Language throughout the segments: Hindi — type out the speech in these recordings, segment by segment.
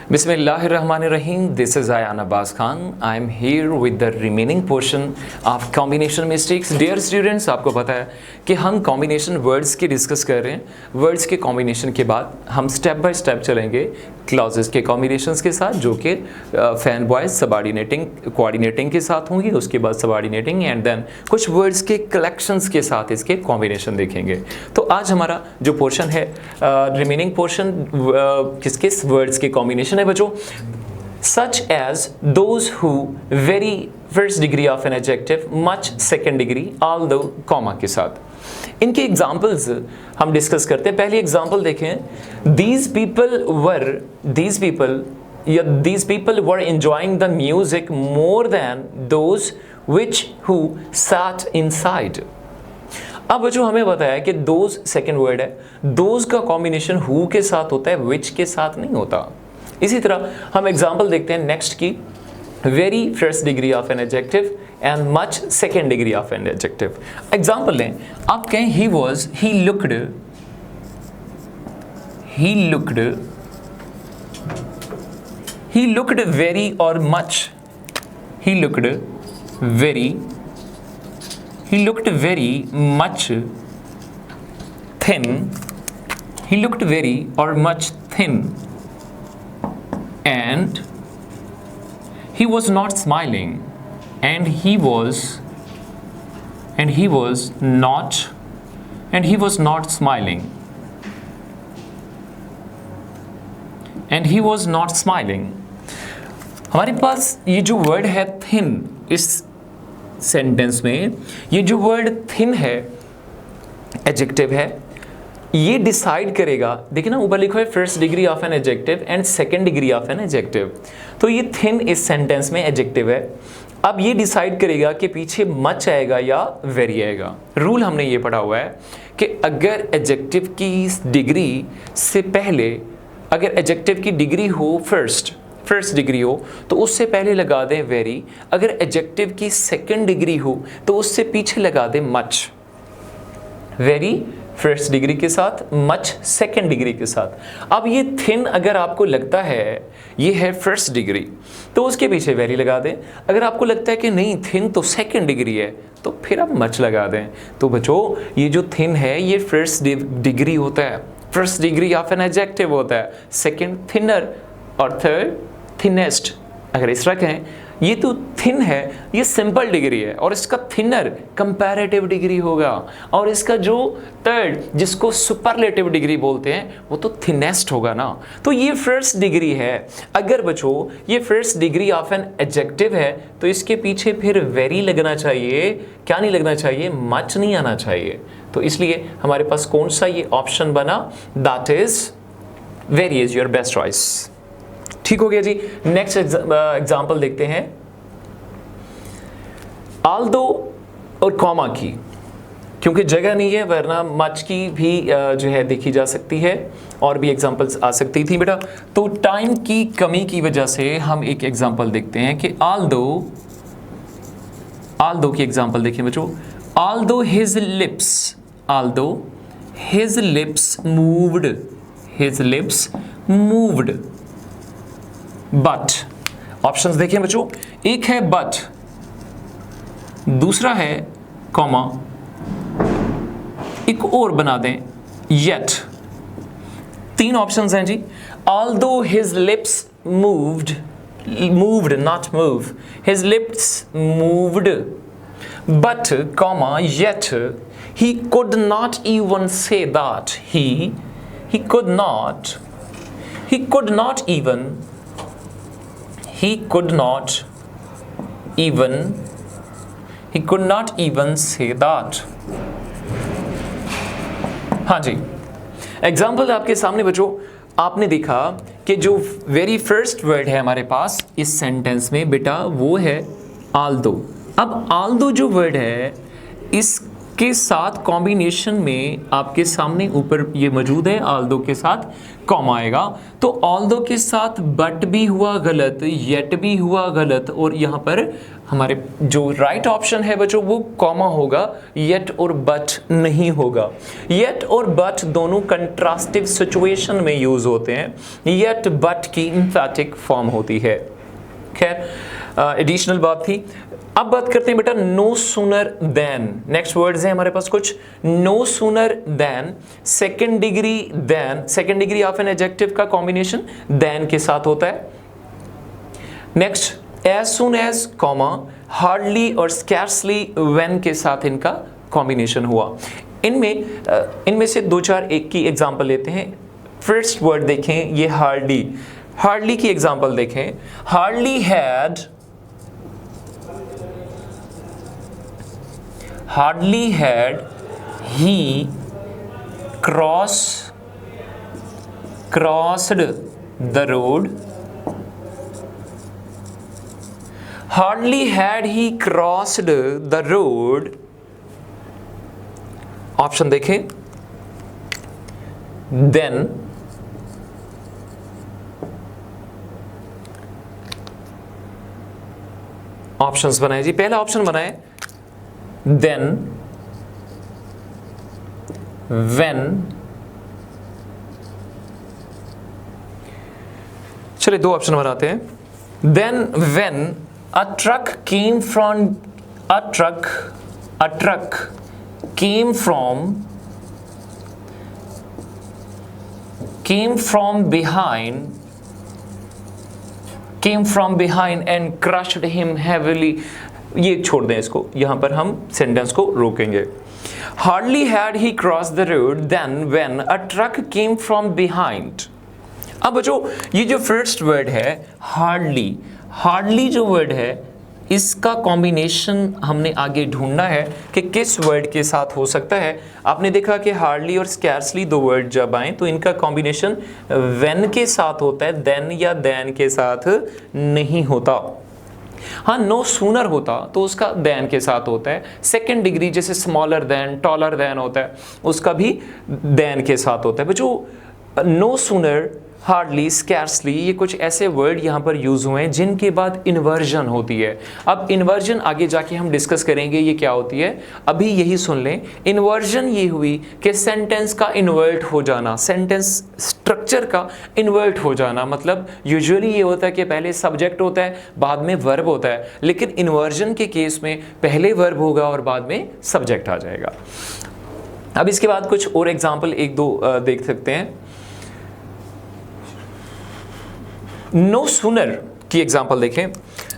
Bismillahirrahmanirrahim. This is Ayan Abbas Khan. I am here with the remaining portion of combination mistakes. Dear students, आपको पता है कि हम combination words की डिस्कस कर रहे हैं. वर्ड्स के combination के बाद हम स्टेप बाय स्टेप चलेंगे क्लॉजेस के combinations के साथ, जो कि फैन बॉयज सबऑर्डिनेटिंग कोऑर्डिनेटिंग के साथ होंगी, उसके बाद सबऑर्डिनेटिंग एंड देन कुछ वर्ड्स के कलेक्शंस के साथ इसके कॉम्बिनेशन देखेंगे. तो आज हमारा जो पोर्शन है रिमेनिंग पोर्शन किस किस वर्ड्स के कॉम्बिनेशन है बच्चों. Such as those who very first degree of an adjective, much second degree, although comma के साथ. इनके एग्जाम्पल्स हम डिस्कस करते हैं. पहली एग्जाम्पल देखें. These people were enjoying the music more than those who sat inside. अब बच्चों हमें बताया कि those सेकेंड वर्ड है. those का कॉम्बिनेशन who के साथ होता है, which के साथ नहीं होता. इसी तरह हम एग्जाम्पल देखते हैं नेक्स्ट की. Very first degree of an adjective and much second degree of an adjective. Example लें. आप कहें ही लुक्ड वेरी और much. he looked very much thin. he looked very or much thin and he was not smiling, and he was not smiling, and he was not smiling. हमारे पास ये जो वर्ड है thin, इस सेंटेंस में ये जो वर्ड thin है एडजेक्टिव है, ये डिसाइड करेगा. देखिए ना ऊपर लिखा है first degree of an adjective and second degree of an adjective. तो ये थिन इस सेंटेंस में एडजेक्टिव है. अब ये डिसाइड करेगा कि पीछे मच आएगा या वेरी आएगा. रूल हमने ये पढ़ा हुआ है कि अगर एडजेक्टिव की डिग्री से पहले, अगर एडजेक्टिव की डिग्री हो फर्स्ट डिग्री हो तो उससे पहले लगा दें वेरी. अगर एडजेक्टिव की सेकंड डिग्री हो तो उससे पीछे लगा दें मच. वेरी फर्स्ट डिग्री के साथ, मच सेकंड डिग्री के साथ. अब ये थिन अगर आपको लगता है ये है फर्स्ट डिग्री तो उसके पीछे वेरी लगा दें. अगर आपको लगता है कि नहीं थिन तो सेकंड डिग्री है तो फिर आप मच लगा दें. तो बच्चों ये जो थिन है ये फर्स्ट डिग्री होता है, first degree of an adjective होता है. सेकंड थिनर और थर्ड थिनेस्ट. अगर इस तरह कहें ये तो थिन है, ये सिंपल डिग्री है, और इसका थिनर कंपैरेटिव डिग्री होगा, और इसका जो थर्ड जिसको सुपरलेटिव डिग्री बोलते हैं वो तो थिनेस्ट होगा ना. तो ये फर्स्ट डिग्री है. अगर बच्चों ये first degree of an adjective है तो इसके पीछे फिर वेरी लगना चाहिए. क्या नहीं लगना चाहिए? मच नहीं आना चाहिए. तो इसलिए हमारे पास कौन सा ये ऑप्शन बना, that is very is your best choice. ठीक हो गया जी. नेक्स्ट एग्जाम्पल देखते हैं. आल्दो और कॉमा की, क्योंकि जगह नहीं है वरना मच की भी जो है देखी जा सकती है, और भी एग्जाम्पल्स आ सकती थी बेटा. तो टाइम की कमी की वजह से हम एक एग्जाम्पल देखते हैं कि आल्दो की एग्जाम्पल देखिए बच्चों. Aldous his lips moved, but. Options देखें बच्चों. एक है बट, दूसरा है कॉमा, एक और बना दें येट. तीन ऑप्शंस हैं जी. Although his lips moved not move, his lips moved, but comma yet he could not even say that he could not even say that. हाँ जी. एग्जाम्पल आपके सामने बच्चों. आपने देखा कि जो वेरी फर्स्ट वर्ड है हमारे पास इस सेंटेंस में बेटा वो है आल्दो. अब आल्दो जो वर्ड है के साथ कॉम्बिनेशन में आपके सामने ऊपर ये मौजूद है, ऑल्दो के साथ कॉमा आएगा, तो ऑल्दो के साथ बट भी हुआ गलत, येट भी हुआ गलत, और यहाँ पर हमारे जो राइट ऑप्शन है बच्चों वो कॉमा होगा, येट और बट नहीं होगा। येट और बट दोनों कंट्रास्टिव सिचुएशन में यूज होते हैं, येट बट की एम्फैटिक फॉर्म होती है। खैर एडिशनल बात थी। अब बात करते हैं बेटा no sooner than. Next words हैं हमारे पास कुछ, no sooner than, second degree than, second degree of an adjective का कॉम्बिनेशन देन के साथ होता है। Next as soon as comma, hardly और स्कैर्सली व्हेन के साथ इनका कॉम्बिनेशन हुआ। इनमें से दो चार एक की एग्जांपल लेते हैं। फर्स्ट वर्ड देखें, ये हार्डली, हार्डली की एग्जांपल देखें। Hardly had, hardly had he crossed the road, hardly had he crossed the road। Option देखें, then, ऑप्शंस बनाए जी। पहला ऑप्शन बनाए then, when। चलिए दो ऑप्शन बनाते हैं। then when a truck came from behind and crushed him heavily। ये छोड़ दें इसको, यहां पर हम सेंटेंस को रोकेंगे। Hardly had he crossed the road then when a truck came from behind। अब बच्चों ये जो फर्स्ट वर्ड है हार्डली, हार्डली जो वर्ड है इसका कॉम्बिनेशन हमने आगे ढूंढना है कि किस वर्ड के साथ हो सकता है। आपने देखा कि हार्डली और स्कैर्सली दो वर्ड जब आए तो इनका कॉम्बिनेशन व्हेन के साथ होता है, देन या देन के साथ नहीं होता। हाँ, नो सूनर होता तो उसका देन के साथ होता है। सेकेंड डिग्री जैसे स्मॉलर देन, टॉलर देन होता है, उसका भी देन के साथ होता है। बच्चों नो सूनर, हार्डली, स्कैर्सली, ये कुछ ऐसे वर्ड यहाँ पर यूज हुए हैं जिनके बाद इन्वर्जन होती है। अब इन्वर्जन आगे जाके हम डिस्कस करेंगे ये क्या होती है, अभी यही सुन लें। इन्वर्जन ये हुई कि सेंटेंस का इन्वर्ट हो जाना, सेंटेंस स्ट्रक्चर का इन्वर्ट हो जाना। मतलब यूजुअली ये होता है कि पहले सब्जेक्ट होता है, बाद में वर्ब होता है, लेकिन इन्वर्जन के केस में पहले वर्ब होगा और बाद में सब्जेक्ट आ जाएगा। अब इसके बाद कुछ और एग्जाम्पल एक दो देख सकते हैं। नो सूनर की एग्जाम्पल देखें।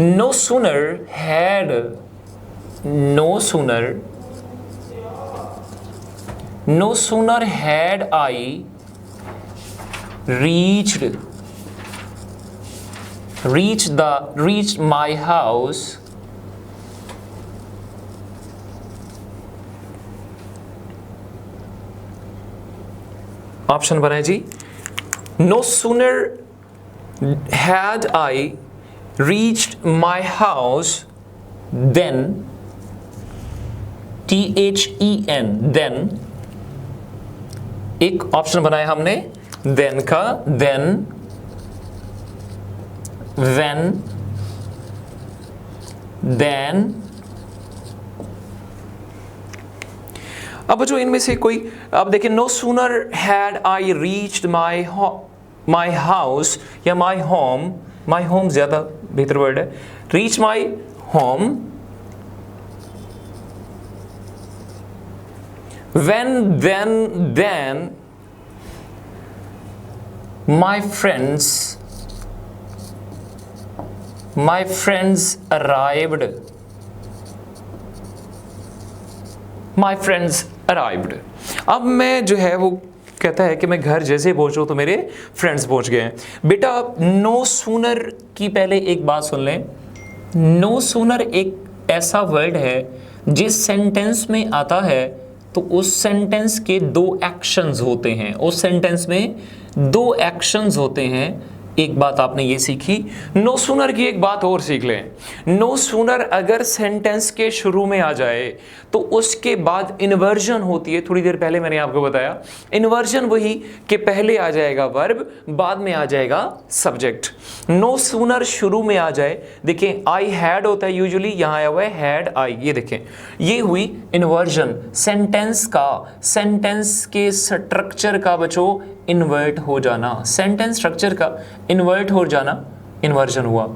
No sooner had, no sooner had I reached my house option बनाए जी। No sooner had I reached my house then, THEN, then। एक ऑप्शन बनाया हमने then का, then, when, then। अब जो इनमें से कोई, अब देखिए no sooner had I reached my house या माई होम ज्यादा बेहतर वर्ड है, reach my home when, then my friends arrived। अब मैं जो है वो कहता है कि मैं घर जैसे पहुंचूं तो मेरे फ्रेंड्स पहुंच गए हैं। बेटा नो सूनर की पहले एक बात सुन लें। नो सूनर एक ऐसा वर्ड है जिस सेंटेंस में आता है तो उस सेंटेंस के दो एक्शंस होते हैं, उस सेंटेंस में दो एक्शंस होते हैं एक बात आपने ये सीखी। नो सूनर की एक बात और सीख लें। नो सूनर अगर सेंटेंस के शुरू में आ जाए तो उसके बाद इन्वर्जन होती है। थोड़ी देर पहले मैंने आपको बताया इन्वर्जन वही कि पहले आ जाएगा वर्ब, बाद में आ जाएगा सब्जेक्ट। नो सूनर शुरू में आ जाए, देखें आई हैड होता है यूजुअली, यहां आया हुआ है हैड आई, ये देखें ये हुई इन्वर्जन। सेंटेंस का, सेंटेंस के स्ट्रक्चर का बच्चों इन्वर्ट हो जाना, सेंटेंस स्ट्रक्चर का इन्वर्ट हो जाना, इन्वर्जन हुआ।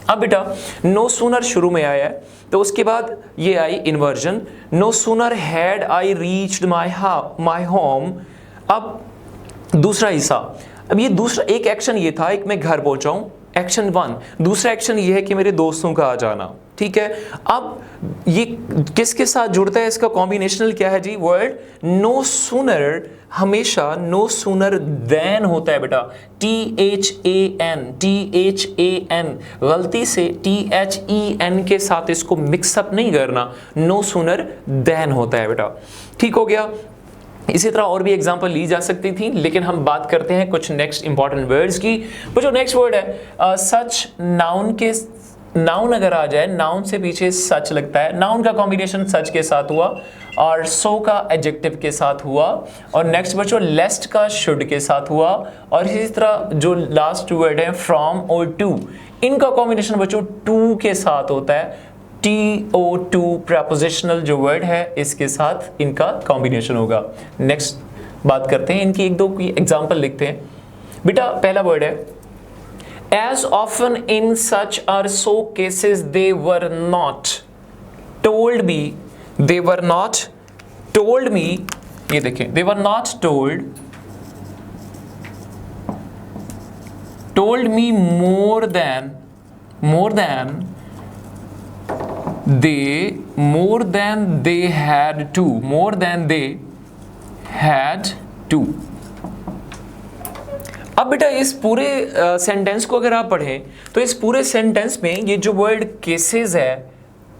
अब बेटा नो सूनर शुरू में आया है तो उसके बाद ये I inversion. No sooner had I reached my home. अब दूसरा हिस्सा, अब ये दूसरा एक एक्शन ये था, एक मैं घर पहुंचा हूं, एक्शन 1। दूसरा एक्शन ये है कि मेरे दोस्तों का आ जाना, ठीक है। अब ये किसके साथ जुड़ता है, इसका कॉम्बिनेशनल क्या है जी, वर्ड नो सूनर हमेशा नो सूनर देन होता है बेटा, THAN, गलती से THEN के साथ इसको मिक्सअप नहीं करना, नो सूनर देन होता है बेटा, ठीक हो गया। इसी तरह और भी एग्जांपल ली जा सकती थी, लेकिन हम बात करते हैं कुछ नेक्स्ट इंपॉर्टेंट वर्ड्स की। वो जो नेक्स्ट वर्ड है सच, नाउन के, नाउन अगर आ जाए, नाउन से पीछे सच लगता है, नाउन का कॉम्बिनेशन सच के साथ हुआ और सो का एडजेक्टिव के साथ हुआ, और नेक्स्ट बच्चों लेस्ट का शुड के साथ हुआ, और इसी तरह जो लास्ट वर्ड है फ्रॉम और टू, इनका कॉम्बिनेशन बच्चों टू के साथ होता है, TO2 प्रपोजिशनल जो वर्ड है इसके साथ इनका कॉम्बिनेशन होगा। नेक्स्ट बात करते हैं इनकी, एक दो की एग्जांपल लिखते हैं बेटा। पहला वर्ड है as often in such or so cases they were not told me, they were not told me, ये देखें they were not told me more than they had to, more than they had to। अब बेटा इस पूरे सेंटेंस को अगर आप पढ़ें तो इस पूरे सेंटेंस में ये जो वर्ड केसेस है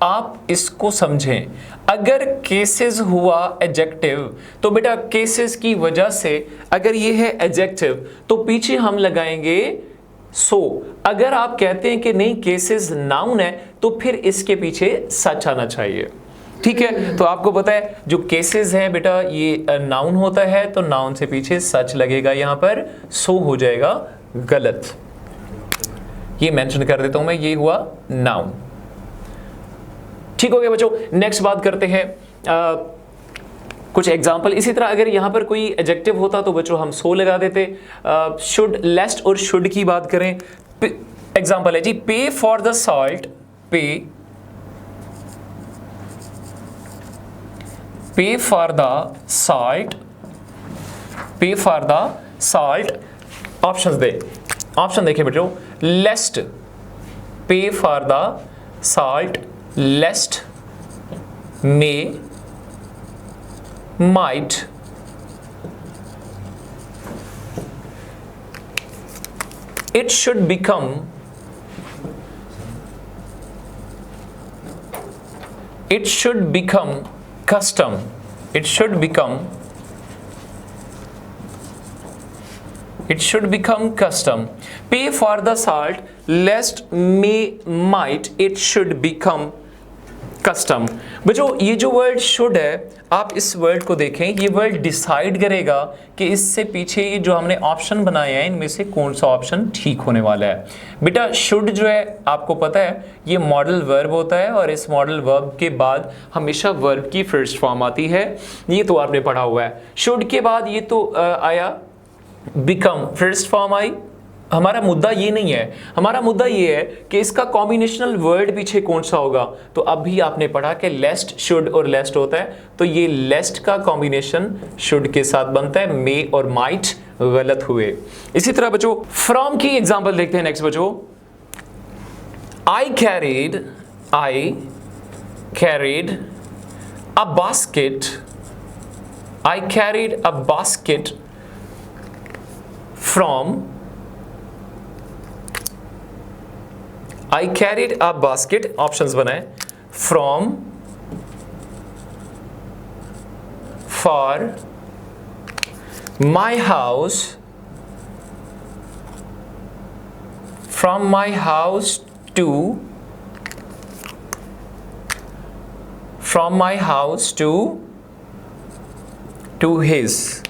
आप इसको समझें। अगर केसेस हुआ एडजेक्टिव तो बेटा केसेस की वजह से अगर ये है एडजेक्टिव तो पीछे हम लगाएंगे सो। अगर आप कहते हैं कि नहीं केसेस नाउन है तो फिर इसके पीछे सच आना चाहिए, ठीक है। तो आपको पता है जो केसेस है बेटा ये नाउन होता है तो नाउन से पीछे सच लगेगा, यहां पर सो हो जाएगा गलत, ये मेंशन कर देता हूं मैं, ये हुआ नाउन, ठीक हो गया बच्चों। नेक्स्ट बात करते हैं कुछ एग्जाम्पल। इसी तरह अगर यहां पर कोई एडजेक्टिव होता तो बच्चों हम सो लगा देते। शुड, लेस्ट और शुड की बात करें, एग्जाम्पल है जी pay for the salt, pay for the salt, options दे, ऑप्शन देखिए बेटो, lest, pay for the salt, lest, may, might, it should become, custom, it should become custom, pay for the salt, lest, may, might, it should become custom. बच्चों ये जो वर्ड शुड है आप इस वर्ड को देखें, ये वर्ड डिसाइड करेगा कि इससे पीछे ये जो हमने ऑप्शन बनाए हैं इनमें से कौन सा ऑप्शन ठीक होने वाला है। बेटा शुड जो है आपको पता है ये मॉडल वर्ब होता है और इस मॉडल वर्ब के बाद हमेशा वर्ब की फर्स्ट फॉर्म आती है, ये तो आपने पढ़ा हुआ है। शुड के बाद ये तो आया बिकम, फर्स्ट फॉर्म आई। हमारा मुद्दा ये नहीं है, हमारा मुद्दा ये है कि इसका कॉम्बिनेशनल वर्ड पीछे कौन सा होगा। तो अभी आपने पढ़ा कि लेस्ट, शुड और लेस्ट होता है, तो ये लेस्ट का कॉम्बिनेशन शुड के साथ बनता है, मे और माइट गलत हुए। इसी तरह बच्चों फ्रॉम की एग्जांपल देखते हैं नेक्स्ट बच्चों। I carried a basket, I carried a basket from, I carried a basket, options बनाए, from, for, my house, from my house to, from my house to his.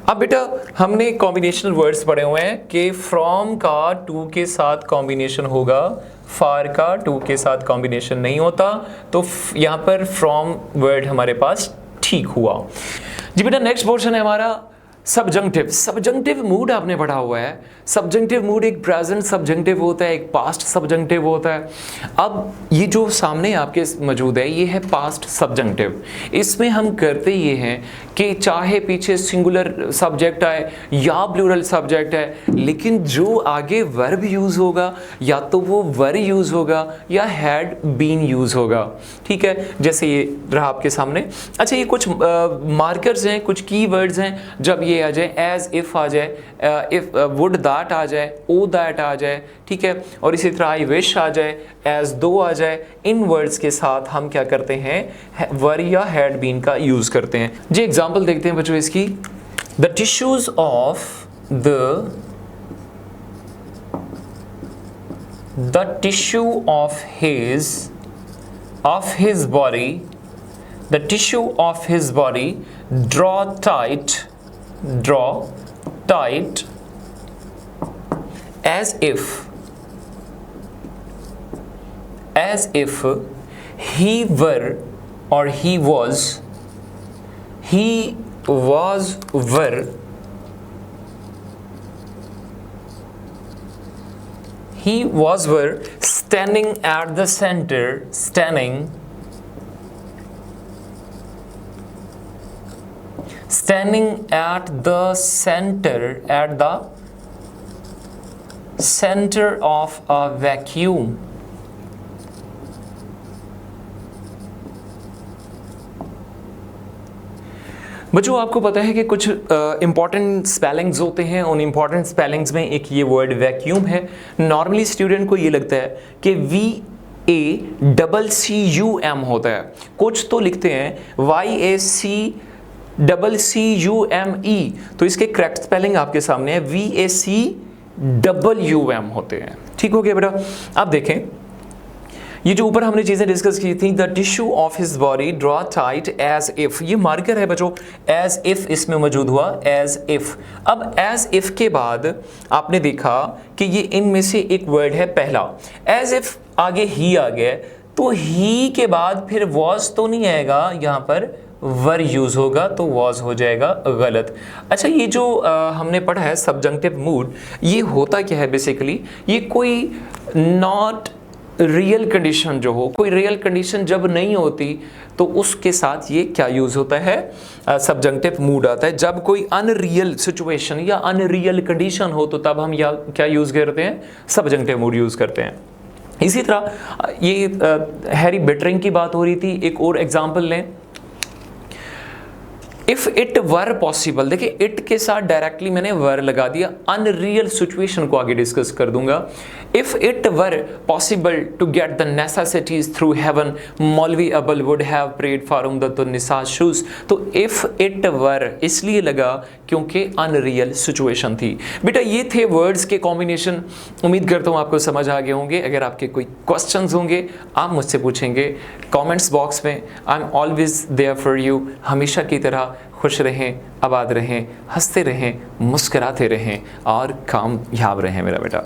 अब बेटा हमने कॉम्बिनेशनल वर्ड्स पढ़े हुए हैं कि फ्रॉम का टू के साथ कॉम्बिनेशन होगा, फार का टू के साथ कॉम्बिनेशन नहीं होता, तो यहाँ पर फ्रॉम वर्ड हमारे पास ठीक हुआ। जी बेटा नेक्स्ट पोर्शन है हमारा सबजंक्टिव। सबजंक्टिव मूड आपने पढ़ा हुआ है। सबजंक्टिव मूड एक प्रेजेंट सबजंक्टिव होता है, एक पास्ट सबजंक्टिव होता है। अब ये जो सामने आपके मौजूद है ये है पास्ट सबजंक्टिव। इसमें हम करते ये हैं कि चाहे पीछे सिंगुलर सब्जेक्ट आए या प्लूरल सब्जेक्ट है, लेकिन जो आगे वर्ब यूज होगा या तो वो वर यूज होगा या हैड बीन यूज होगा। ठीक है, जैसे ये रहा आपके सामने। अच्छा ये कुछ मार्कर्स हैं, कुछ की वर्ड्स हैं। जब ये आ जाए एज इफ आ जाए, इफ वुड दैट आ जाए, ओ दैट आ जाए, ठीक है, और इसी तरह आई विश आ जाए, एज दो आ जाए, इन वर्ड्स के साथ हम क्या करते हैं वर या हैड बीन का यूज करते हैं। जी एग्जांपल देखते हैं बच्चों इसकी। The tissues of the tissue of his body, the tissue of his body draw tight as if he were or he was standing at the center, standing at the center of a vacuum. बच्चों आपको पता है कि कुछ इंपॉर्टेंट स्पेलिंग्स होते हैं, उन इंपॉर्टेंट स्पेलिंग्स में एक ये वर्ड वैक्यूम है। नॉर्मली स्टूडेंट को ये लगता है कि VACCUM होता है, कुछ तो लिखते हैं YACCCUME, तो इसके करेक्ट स्पेलिंग आपके सामने है VACWM होते हैं। ठीक हो गया बेटा। अब देखें ये जो ऊपर हमने चीजें डिस्कस की थी, the tissue of his body draw tight as if, ये मार्कर है बच्चों, एज इफ इसमें मौजूद हुआ, एज इफ। अब एज इफ के बाद आपने देखा कि ये इनमें से एक वर्ड है पहला, एज इफ आगे ही आ गया, तो ही के बाद फिर वॉज तो नहीं आएगा, यहाँ पर वर यूज होगा, तो वॉज हो जाएगा गलत। अच्छा ये जो हमने पढ़ा है सबजंक्टिव मूड, ये होता क्या है बेसिकली, ये कोई नॉट रियल कंडीशन जो हो, कोई रियल कंडीशन जब नहीं होती तो उसके साथ ये क्या यूज होता है, सबजंक्टिव मूड आता है। जब कोई अनरियल सिचुएशन या अनरियल कंडीशन हो तो तब हम या क्या यूज करते हैं, सबजंक्टिव मूड यूज करते हैं। इसी तरह ये हैरी बेटरिंग की बात हो रही थी, एक और एग्जांपल लें, इफ इट वर पॉसिबल। देखिए इट के साथ डायरेक्टली मैंने वर लगा दिया, अनरियल सिचुएशन को आगे डिस्कस कर दूंगा। If it were possible to get the necessities through heaven, Maulvi Abul would have prayed for Umdatunnisa shoes. तो इफ इट वर इसलिए लगा क्योंकि अनरियल सिचुएशन थी। बेटा ये थे वर्ड्स के कॉम्बिनेशन, उम्मीद करता हूँ आपको समझ आ गए होंगे। अगर आपके कोई क्वेश्चंस होंगे आप मुझसे पूछेंगे कमेंट्स बॉक्स में। I am always there for you. हमेशा की तरह खुश रहें, आबाद रहें, हंसते रहें, मुस्कुराते रहें और कामयाब रहें मेरा बेटा।